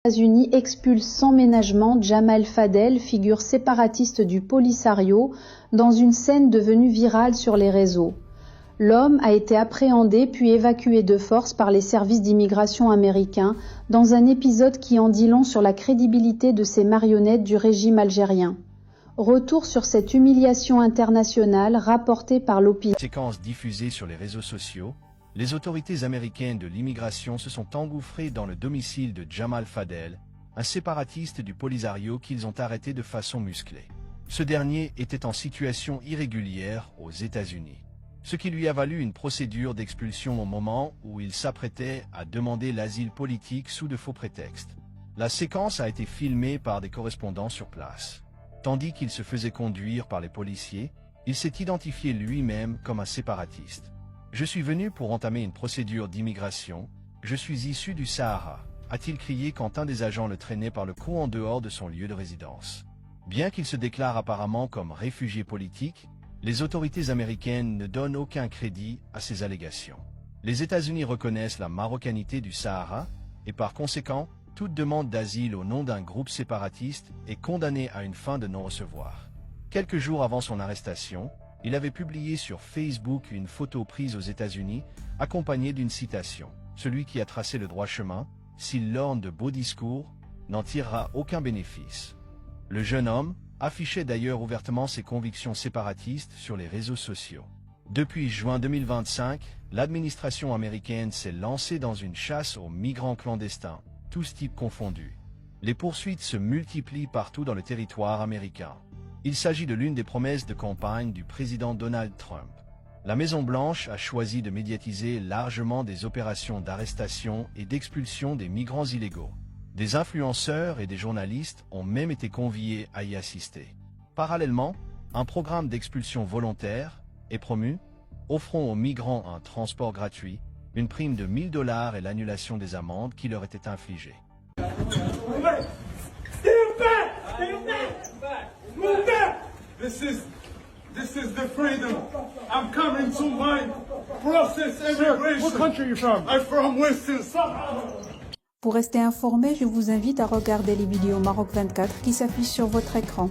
États-Unis expulsent sans ménagement Jamal Fadel, figure séparatiste du Polisario, dans une scène devenue virale sur les réseaux. L'homme a été appréhendé puis évacué de force par les services d'immigration américains dans un épisode qui en dit long sur la crédibilité de ces marionnettes du régime algérien. Retour sur cette humiliation internationale rapportée par l'opinion. Séquence diffusée sur les réseaux sociaux, les autorités américaines de l'immigration se sont engouffrées dans le domicile de Jamal Fadel, un séparatiste du Polisario qu'ils ont arrêté de façon musclée. Ce dernier était en situation irrégulière aux États-Unis, ce qui lui a valu une procédure d'expulsion au moment où il s'apprêtait à demander l'asile politique sous de faux prétextes. La séquence a été filmée par des correspondants sur place. Tandis qu'il se faisait conduire par les policiers, il s'est identifié lui-même comme un séparatiste. « Je suis venu pour entamer une procédure d'immigration. Je suis issu du Sahara », a-t-il crié quand un des agents le traînait par le cou en dehors de son lieu de résidence. Bien qu'il se déclare apparemment comme réfugié politique, les autorités américaines ne donnent aucun crédit à ces allégations. Les États-Unis reconnaissent la marocanité du Sahara et par conséquent, toute demande d'asile au nom d'un groupe séparatiste est condamnée à une fin de non-recevoir. Quelques jours avant son arrestation, il avait publié sur Facebook une photo prise aux États-Unis, accompagnée d'une citation. « Celui qui a tracé le droit chemin, s'il lorgne de beaux discours, n'en tirera aucun bénéfice. » Le jeune homme affichait d'ailleurs ouvertement ses convictions séparatistes sur les réseaux sociaux. Depuis juin 2025, l'administration américaine s'est lancée dans une chasse aux migrants clandestins, tous types confondus. Les poursuites se multiplient partout dans le territoire américain. Il s'agit de l'une des promesses de campagne du président Donald Trump. La Maison-Blanche a choisi de médiatiser largement des opérations d'arrestation et d'expulsion des migrants illégaux. Des influenceurs et des journalistes ont même été conviés à y assister. Parallèlement, un programme d'expulsion volontaire est promu, offrant aux migrants un transport gratuit, une prime de $1000 et l'annulation des amendes qui leur étaient infligées. This is the freedom. I'm coming to my process immigration. What country are you from? I'm from Western Sahara. Pour rester informé, je vous invite à regarder les vidéos Maroc 24 qui s'affichent sur votre écran.